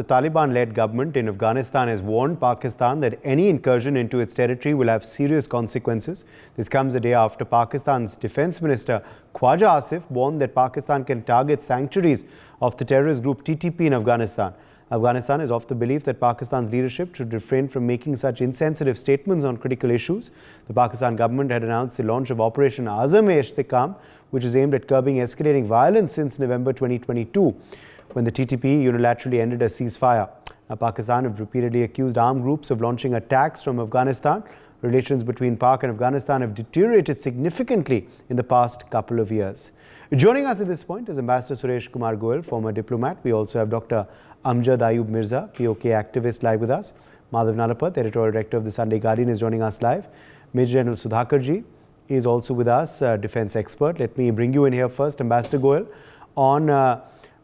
Taliban-led government in Afghanistan has warned Pakistan that any incursion into its territory will have serious consequences. This comes a day after Pakistan's Defence Minister Khwaja Asif warned that Pakistan can target sanctuaries of the terrorist group TTP in Afghanistan. Afghanistan is of the belief that Pakistan's leadership should refrain from making such insensitive statements on critical issues. The Pakistan government had announced the launch of Operation Azam-e-Istikam, which is aimed at curbing escalating violence since November 2022, when the TTP unilaterally ended a ceasefire. Now, Pakistan have repeatedly accused armed groups of launching attacks from Afghanistan. Relations between Pak and Afghanistan have deteriorated significantly in the past couple of years. Joining us at this point is Ambassador Suresh Kumar Goel, former diplomat. We also have Dr. Amjad Ayub Mirza, POK activist, live with us. Madhav Nalapat, editorial director of the Sunday Guardian, is joining us live. Major General Sudhakarji is also with us, defense expert. Let me bring you in here first, Ambassador Goel, on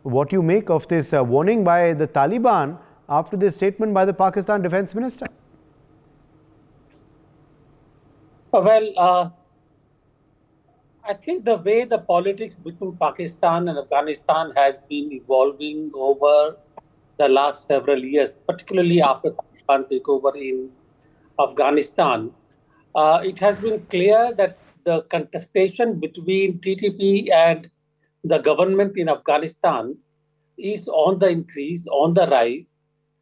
what you make of this warning by the Taliban after this statement by the Pakistan Defence Minister. Well, I think the way the politics between Pakistan and Afghanistan has been evolving over the last several years, particularly after Taliban took over in Afghanistan, it has been clear that the contestation between TTP and the government in Afghanistan is on the increase, on the rise,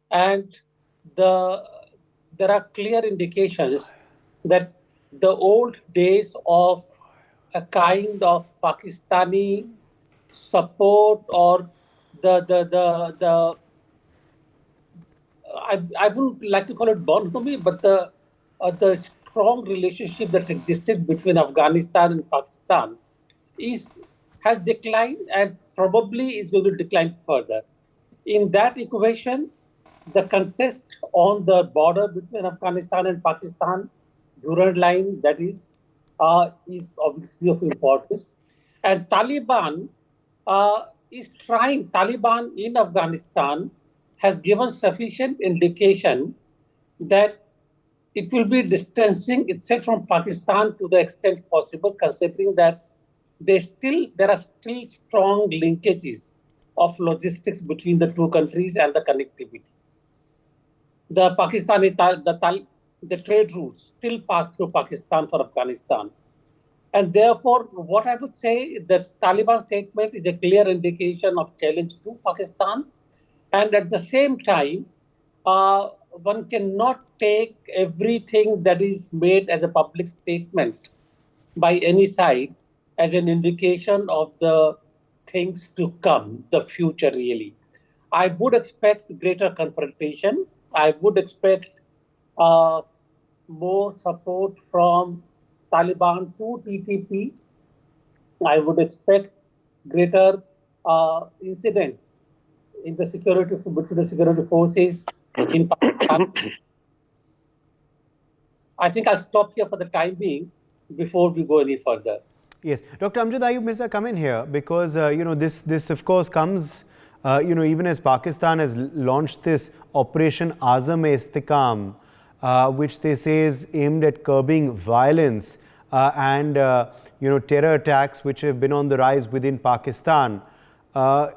and there are clear indications that the old days of a kind of Pakistani support or I wouldn't like to call it bonhomie, but the strong relationship that existed between Afghanistan and Pakistan has declined and probably is going to decline further. In that equation, the contest on the border between Afghanistan and Pakistan, Durand line, that is obviously of importance. And Taliban Taliban in Afghanistan has given sufficient indication that it will be distancing itself from Pakistan to the extent possible, considering that there are still strong linkages of logistics between the two countries and the connectivity. The trade routes still pass through Pakistan for Afghanistan. And therefore, what I would say, the Taliban statement is a clear indication of challenge to Pakistan. And at the same time, one cannot take everything that is made as a public statement by any side as an indication of the things to come, the future really. I would expect greater confrontation. I would expect more support from Taliban to TTP. I would expect greater incidents in the between the security forces in Pakistan. I think I'll stop here for the time being before we go any further. Yes, Dr. Amjad Ayub Mirza, come in here because this of course comes even as Pakistan has launched this Operation Azam-e-Istikam, which they say is aimed at curbing violence and terror attacks which have been on the rise within Pakistan. How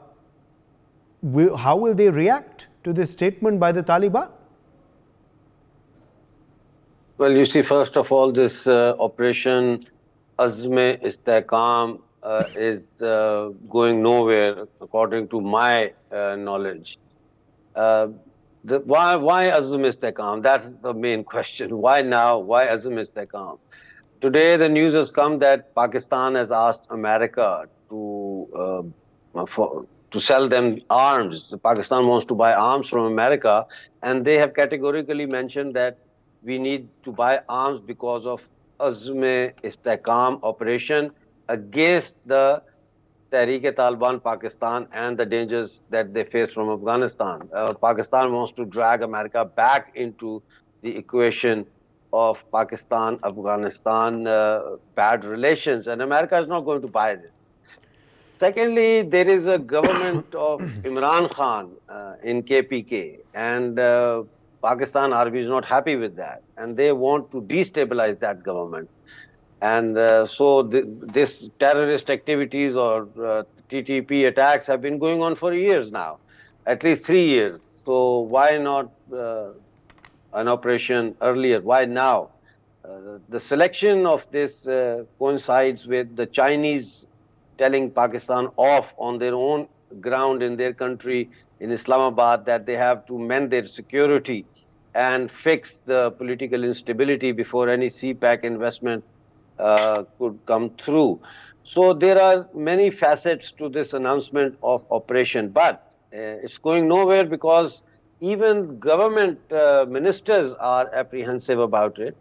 will they react to this statement by the Taliban? Well, you see, first of all, this Operation Azam-e-Istikam is going nowhere, according to my knowledge. Why Azam-e-Istikam? That's the main question. Why now? Why Azam-e-Istikam? Today, the news has come that Pakistan has asked America to sell them arms. Pakistan wants to buy arms from America, and they have categorically mentioned that we need to buy arms because of Azam-e-Istikam operation against the Tehreek-e-Taliban Pakistan and the dangers that they face from Afghanistan. Pakistan wants to drag America back into the equation of Pakistan-Afghanistan bad relations, and America is not going to buy this. Secondly, there is a government of Imran Khan in KPK, and Pakistan Army is not happy with that, and they want to destabilize that government. And so this terrorist activities or TTP attacks have been going on for years now, at least 3 years. So why not an operation earlier? Why now? The selection of this coincides with the Chinese telling Pakistan off on their own ground in their country in Islamabad that they have to mend their security and fix the political instability before any CPAC investment could come through. So there are many facets to this announcement of operation, but it's going nowhere because even government ministers are apprehensive about it.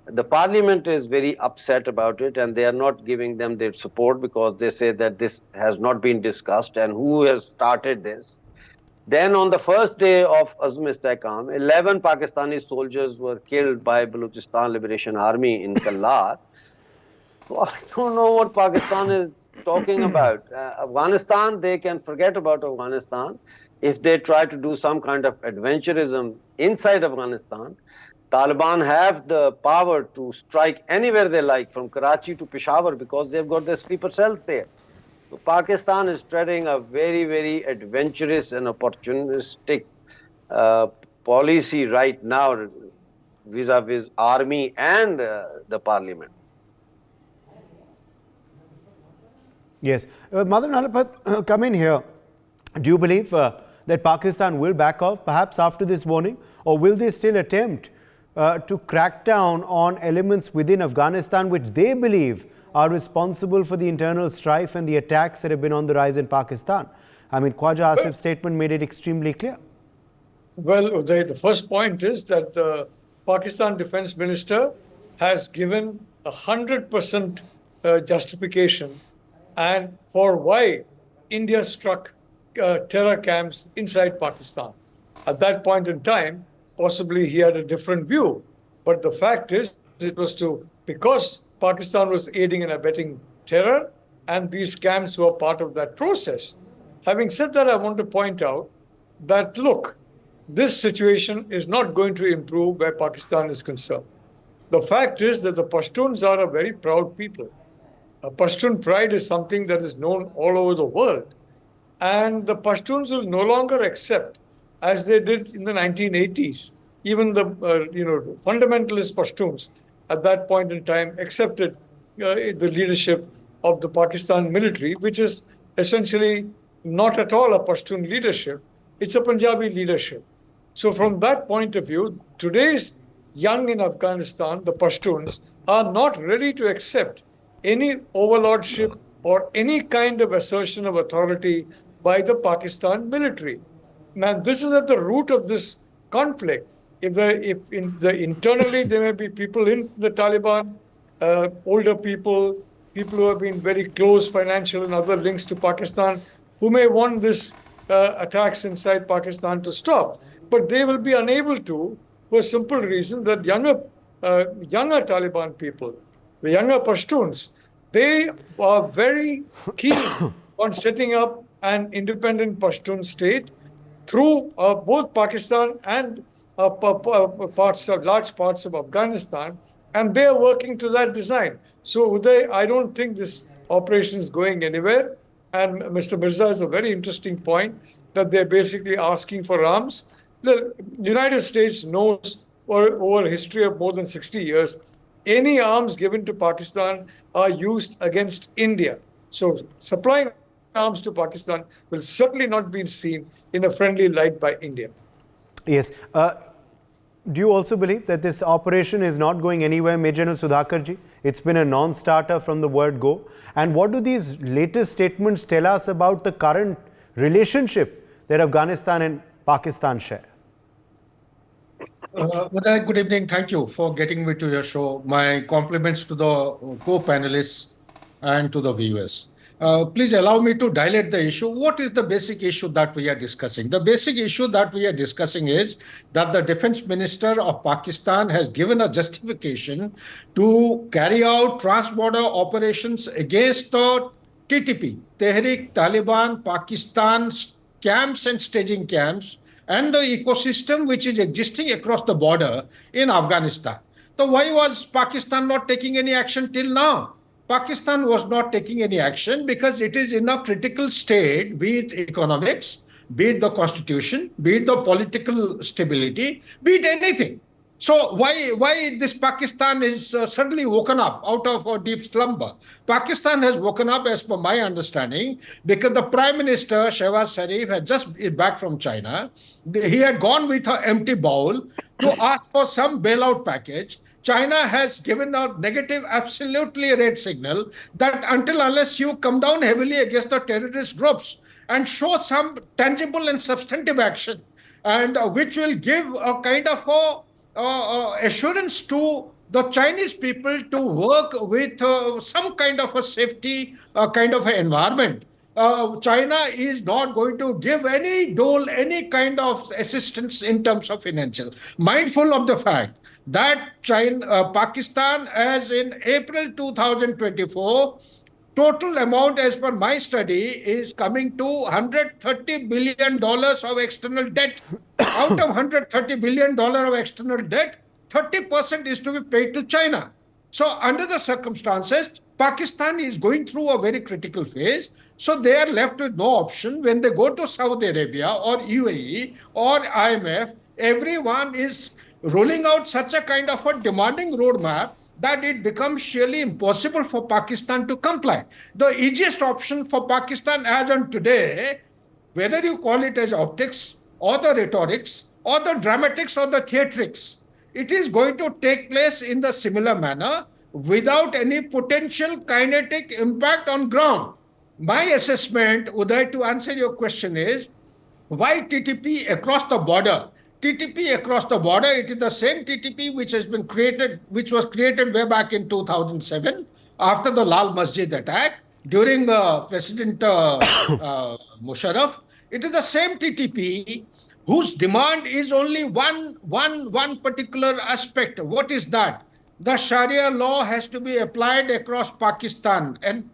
The parliament is very upset about it and they are not giving them their support because they say that this has not been discussed and who has started this. Then on the first day of Azm-e-Istehkam, 11 Pakistani soldiers were killed by Balochistan Liberation Army in Kallar. So I don't know what Pakistan is talking about. Afghanistan, they can forget about Afghanistan. If they try to do some kind of adventurism inside Afghanistan, Taliban have the power to strike anywhere they like, from Karachi to Peshawar, because they've got their sleeper cells there. So Pakistan is treading a very, very adventurous and opportunistic policy right now vis-a-vis army and the parliament. Yes. Madan Alapat, come in here. Do you believe that Pakistan will back off perhaps after this warning, or will they still attempt to crack down on elements within Afghanistan which they believe are responsible for the internal strife and the attacks that have been on the rise in Pakistan? I mean, Khwaja Asif's statement made it extremely clear. Well, Uday, the first point is that the Pakistan Defense Minister has given 100% justification and for why India struck terror camps inside Pakistan. At that point in time, possibly he had a different view. But the fact is, it was because Pakistan was aiding and abetting terror, and these camps were part of that process. Having said that, I want to point out that, look, this situation is not going to improve where Pakistan is concerned. The fact is that the Pashtuns are a very proud people. Pashtun pride is something that is known all over the world. And the Pashtuns will no longer accept, as they did in the 1980s, even the fundamentalist Pashtuns at that point in time accepted the leadership of the Pakistan military, which is essentially not at all a Pashtun leadership. It's a Punjabi leadership. So from that point of view, today's young in Afghanistan, the Pashtuns, are not ready to accept any overlordship or any kind of assertion of authority by the Pakistan military. Now, this is at the root of this conflict. Internally there may be people in the Taliban, older people who have been very close financial and other links to Pakistan, who may want this attacks inside Pakistan to stop. But they will be unable to, for a simple reason that younger Taliban people, the younger Pashtuns, they are very keen on setting up an independent Pashtun state through both Pakistan and large parts of Afghanistan, and they are working to that design. So, Uday, I don't think this operation is going anywhere. And Mr. Mirza has a very interesting point that they're basically asking for arms. The United States knows over a history of more than 60 years, any arms given to Pakistan are used against India. So supplying arms to Pakistan will certainly not be seen in a friendly light by India. Yes. Do you also believe that this operation is not going anywhere, Major General Sudhakarji? It's been a non-starter from the word go. And what do these latest statements tell us about the current relationship that Afghanistan and Pakistan share? Uday, good evening. Thank you for getting me to your show. My compliments to the co-panelists and to the viewers. Please allow me to dilate the issue. What is the basic issue that we are discussing? The basic issue that we are discussing is that the Defense Minister of Pakistan has given a justification to carry out trans-border operations against the TTP, Tehrik Taliban Pakistan camps and staging camps, and the ecosystem which is existing across the border in Afghanistan. So why was Pakistan not taking any action till now? Pakistan was not taking any action because it is in a critical state, be it economics, be it the constitution, be it the political stability, be it anything. So why this Pakistan is suddenly woken up out of a deep slumber? Pakistan has woken up, as per my understanding, because the Prime Minister Shehbaz Sharif had just back from China. He had gone with an empty bowl to ask for some bailout package. China has given a negative, absolutely red signal that unless you come down heavily against the terrorist groups and show some tangible and substantive action, and which will give a kind of assurance to the Chinese people to work with some kind of a safety kind of an environment. China is not going to give any kind of assistance in terms of financial. Mindful of the fact that Pakistan, as in April 2024, total amount as per my study is coming to $130 billion of external debt. Out of $130 billion of external debt, 30% is to be paid to China. So under the circumstances, Pakistan is going through a very critical phase. So they are left with no option. When they go to Saudi Arabia or UAE or IMF, everyone is rolling out such a kind of a demanding roadmap that it becomes sheerly impossible for Pakistan to comply. The easiest option for Pakistan as on today, whether you call it as optics or the rhetorics or the dramatics or the theatrics, it is going to take place in the similar manner without any potential kinetic impact on ground. My assessment, Uday, to answer your question is, why TTP across the border? TTP across the border, it is the same TTP which was created way back in 2007 after the Lal Masjid attack during President Musharraf. It is the same TTP whose demand is only one particular aspect. What is that? The Sharia law has to be applied across Pakistan, and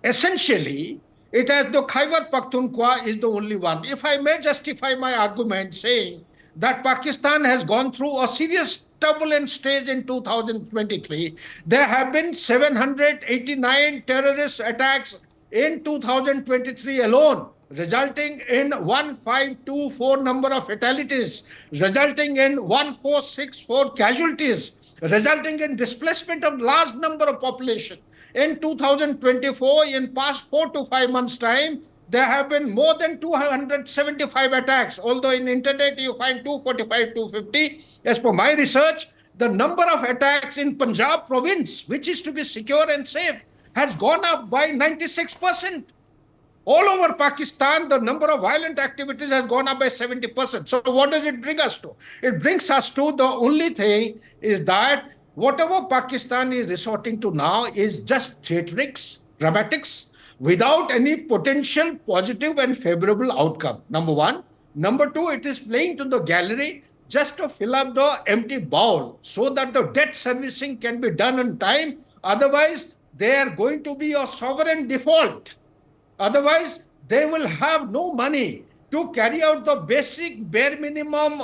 essentially, it has the Khyber Pakhtunkhwa is the only one. If I may justify my argument saying that Pakistan has gone through a serious turbulent stage in 2023, there have been 789 terrorist attacks in 2023 alone, resulting in 1524 number of fatalities, resulting in 1464 casualties, resulting in displacement of large number of population. In 2024, in past 4 to 5 months' time, there have been more than 275 attacks, although in internet you find 245, 250. As per my research, the number of attacks in Punjab province, which is to be secure and safe, has gone up by 96%. All over Pakistan, the number of violent activities has gone up by 70%. So what does it bring us to? It brings us to the only thing is that whatever Pakistan is resorting to now is just theatrics, dramatics, without any potential positive and favorable outcome, number one. Number two, it is playing to the gallery just to fill up the empty bowl so that the debt servicing can be done on time. Otherwise, they are going to be a sovereign default. Otherwise, they will have no money to carry out the basic bare minimum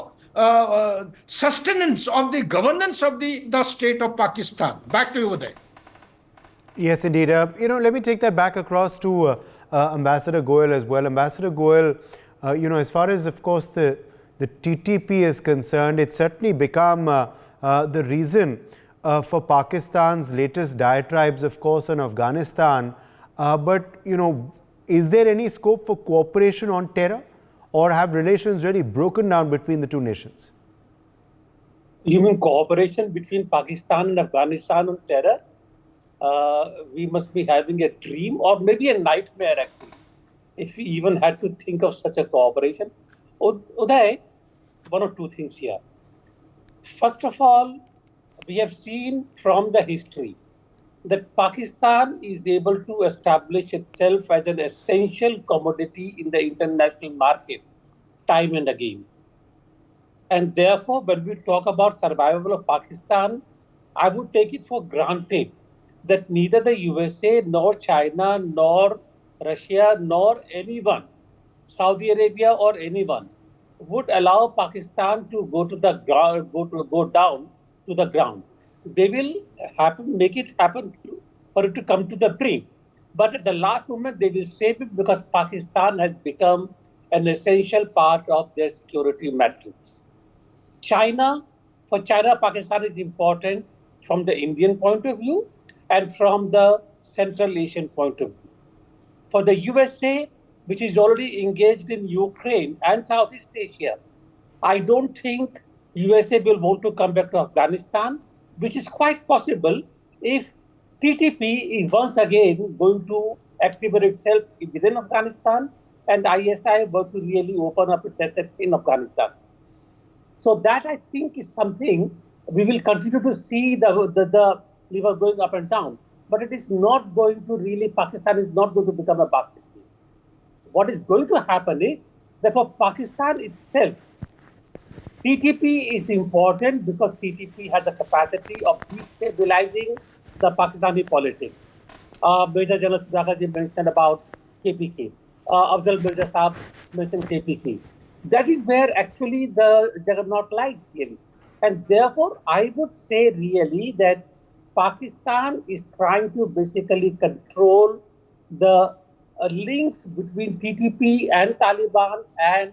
sustenance of the governance of the state of Pakistan. Back to you, Uday. Yes, indeed. Let me take that back across to Ambassador Goyal as well. Ambassador Goyal, as far as, of course, the TTP is concerned, it's certainly become the reason for Pakistan's latest diatribes, of course, on Afghanistan. But, is there any scope for cooperation on terror, or have relations really broken down between the two nations? You mean cooperation between Pakistan and Afghanistan on terror? We must be having a dream or maybe a nightmare, actually, if we even had to think of such a cooperation. Uday, one or two things here. First of all, we have seen from the history that Pakistan is able to establish itself as an essential commodity in the international market time and again. And therefore, when we talk about survival of Pakistan, I would take it for granted that neither the USA nor China nor Russia nor anyone, Saudi Arabia or anyone, would allow Pakistan to go to the ground, go down to the ground. They will make it happen for it to come to the brink. But at the last moment, they will save it because Pakistan has become an essential part of their security matrix. For China, Pakistan is important from the Indian point of view and from the Central Asian point of view. For the USA, which is already engaged in Ukraine and Southeast Asia, I don't think USA will want to come back to Afghanistan, which is quite possible if TTP is once again going to activate itself within Afghanistan and ISI were to really open up its assets in Afghanistan. So that I think is something we will continue to see the lever going up and down. But it is not going to really, Pakistan is not going to become a basket case. What is going to happen is that for Pakistan itself, TTP is important because TTP has the capacity of destabilizing the Pakistani politics. Major General Sudhakar mentioned about KPK. Afzal Mirza Saab mentioned KPK. That is where actually the juggernaut lies really. And therefore, I would say really that Pakistan is trying to basically control the links between TTP and Taliban, and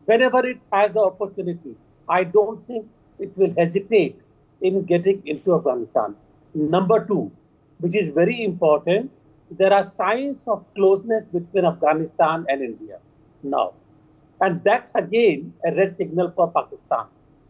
whenever it has the opportunity, I don't think it will hesitate in getting into Afghanistan. Number two, which is very important, there are signs of closeness between Afghanistan and India now. And that's again a red signal for Pakistan.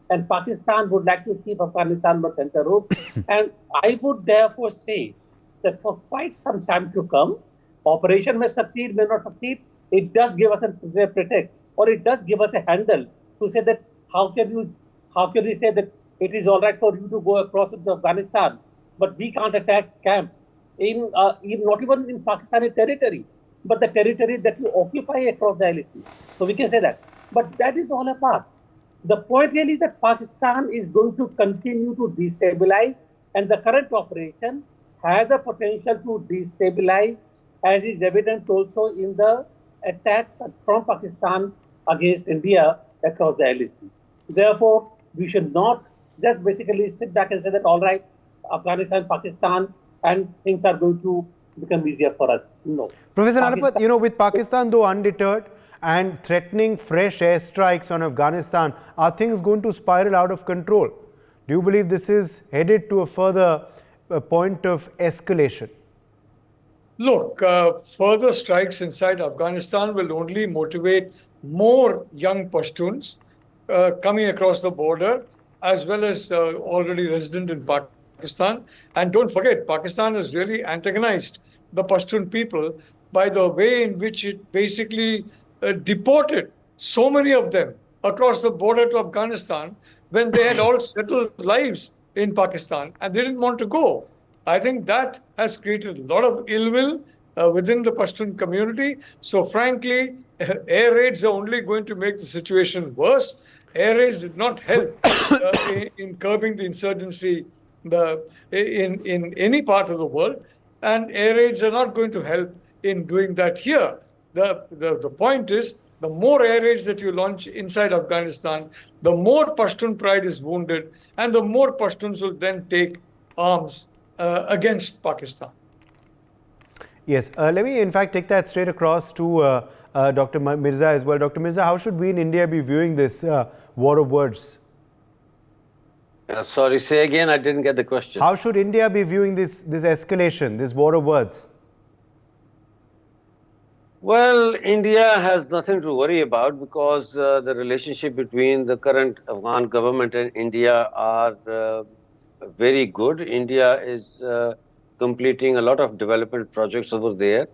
And Pakistan would like to keep Afghanistan on center road. And I would therefore say that for quite some time to come, operation may succeed, may not succeed, it does give us a pretext, or it does give us a handle to say that how can we say that it is all right for you to go across into Afghanistan, but we can't attack camps in not even in Pakistani territory, but the territory that you occupy across the LAC. So we can say that. But that is all apart. The point really is that Pakistan is going to continue to destabilize, and the current operation has a potential to destabilize, as is evident also in the attacks from Pakistan against India across the LAC. Therefore, we should not just basically sit back and say that, all right, Afghanistan, Pakistan, and things are going to become easier for us. No. Professor Narapat, with Pakistan though undeterred and threatening fresh airstrikes on Afghanistan, are things going to spiral out of control? Do you believe this is headed to a further point of escalation? Look, further strikes inside Afghanistan will only motivate more young Pashtuns coming across the border, as well as already resident in Pakistan. And don't forget, Pakistan has really antagonized the Pashtun people by the way in which it basically deported so many of them across the border to Afghanistan when they had all settled lives in Pakistan and they didn't want to go. I think that has created a lot of ill will within the Pashtun community. So frankly, air raids are only going to make the situation worse. Air raids did not help in curbing the insurgency in any part of the world, and air raids are not going to help in doing that here. The point is, the more air raids that you launch inside Afghanistan, the more Pashtun pride is wounded, and the more Pashtuns will then take arms against Pakistan. Yes, let me in fact take that straight across to Dr. Mirza as well. Dr. Mirza, how should we in India be viewing this war of words? Sorry, say again, I didn't get the question. How should India be viewing this escalation, this war of words? Well, India has nothing to worry about because the relationship between the current Afghan government and India are very good. India is completing a lot of development projects over there.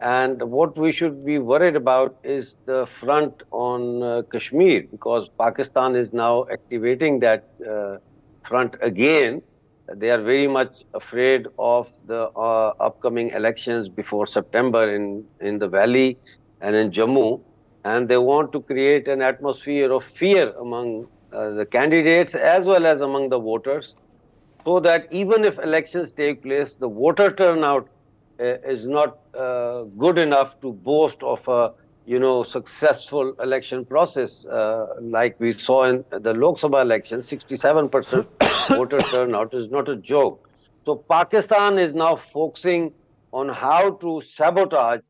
And what we should be worried about is the front on Kashmir, because Pakistan is now activating that front again. They are very much afraid of the upcoming elections before September in the valley and in Jammu. And they want to create an atmosphere of fear among the candidates as well as among the voters, so that even if elections take place, the voter turnout is not good enough to boast of a successful election process like we saw in the Lok Sabha election. 67% voter turnout is not a joke. So Pakistan is now focusing on how to sabotage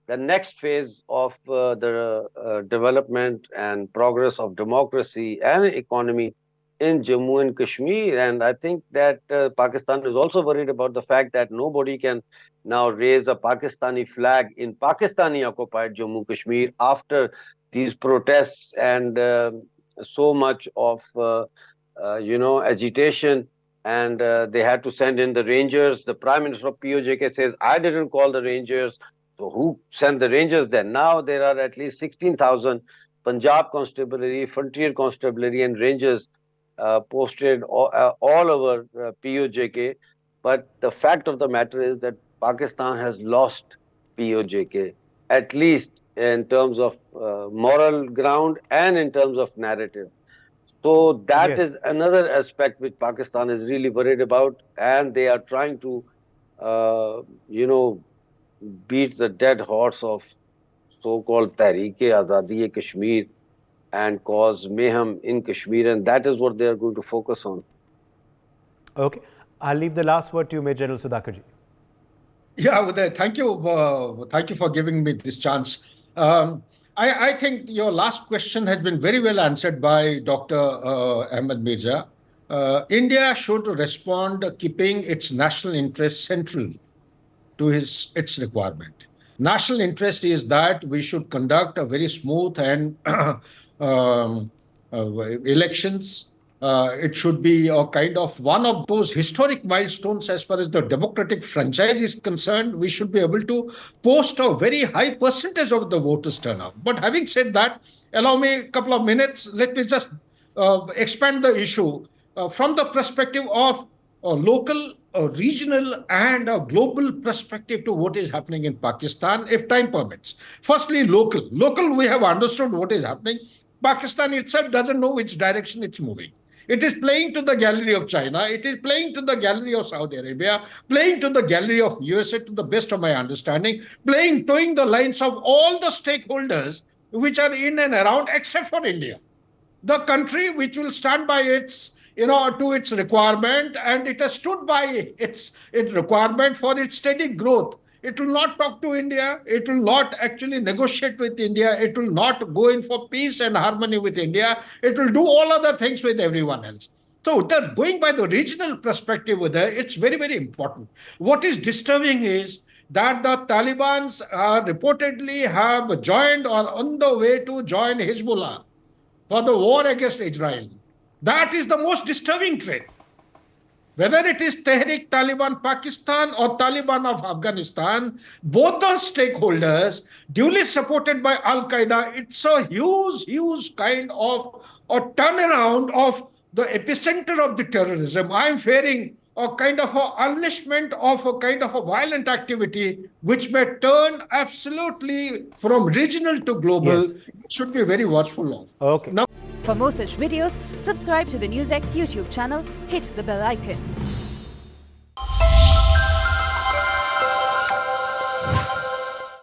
the next phase of the development and progress of democracy and economy in Jammu and Kashmir. And I think that Pakistan is also worried about the fact that nobody can now raise a Pakistani flag in Pakistani occupied Jammu Kashmir after these protests and so much of agitation. And they had to send in the Rangers. The Prime Minister of POJK says, I didn't call the Rangers. So who sent the Rangers then? Now there are at least 16,000 Punjab Constabulary, Frontier Constabulary and Rangers posted all over POJK. But the fact of the matter is that Pakistan has lost POJK, at least in terms of moral ground and in terms of narrative. So that is another aspect which Pakistan is really worried about, and they are trying to, beat the dead horse of so-called Tehreek-e-Azadi-e-Kashmir and cause mayhem in Kashmir, and that is what they are going to focus on. Okay. I'll leave the last word to you, Major General Sudhakarji. Yeah, Uday, thank you. Thank you for giving me this chance. I think your last question has been very well answered by Dr. Ahmed Mirza. India should respond keeping its national interest central to its requirement. National interest is that we should conduct a very smooth and elections. It should be a kind of one of those historic milestones as far as the democratic franchise is concerned. We should be able to post a very high percentage of the voters turnout. But having said that, allow me a couple of minutes. Let me just expand the issue from the perspective of local, regional, and a global perspective to what is happening in Pakistan, if time permits. Firstly, local. Local, we have understood what is happening. Pakistan itself doesn't know which direction it's moving. It is playing to the gallery of China. It is playing to the gallery of Saudi Arabia, playing to the gallery of USA, to the best of my understanding, towing the lines of all the stakeholders which are in and around, except for India. The country which will stand by its, to its requirement, and it has stood by its requirement for its steady growth. It will not talk to India. It will not actually negotiate with India. It will not go in for peace and harmony with India. It will do all other things with everyone else. So going by the regional perspective there, it's very, very important. What is disturbing is that the Taliban reportedly have joined or on the way to join Hezbollah for the war against Israel. That is the most disturbing trait. Whether it is Tehreek Taliban Pakistan or Taliban of Afghanistan, both the stakeholders, duly supported by Al-Qaeda, it's a huge, huge kind of a turnaround of the epicenter of the terrorism. I'm fearing a kind of an unleashment of a kind of a violent activity which may turn absolutely from regional to global. Yes. It should be very watchful of. Okay. For more such videos, subscribe to the NewsX YouTube channel, hit the bell icon.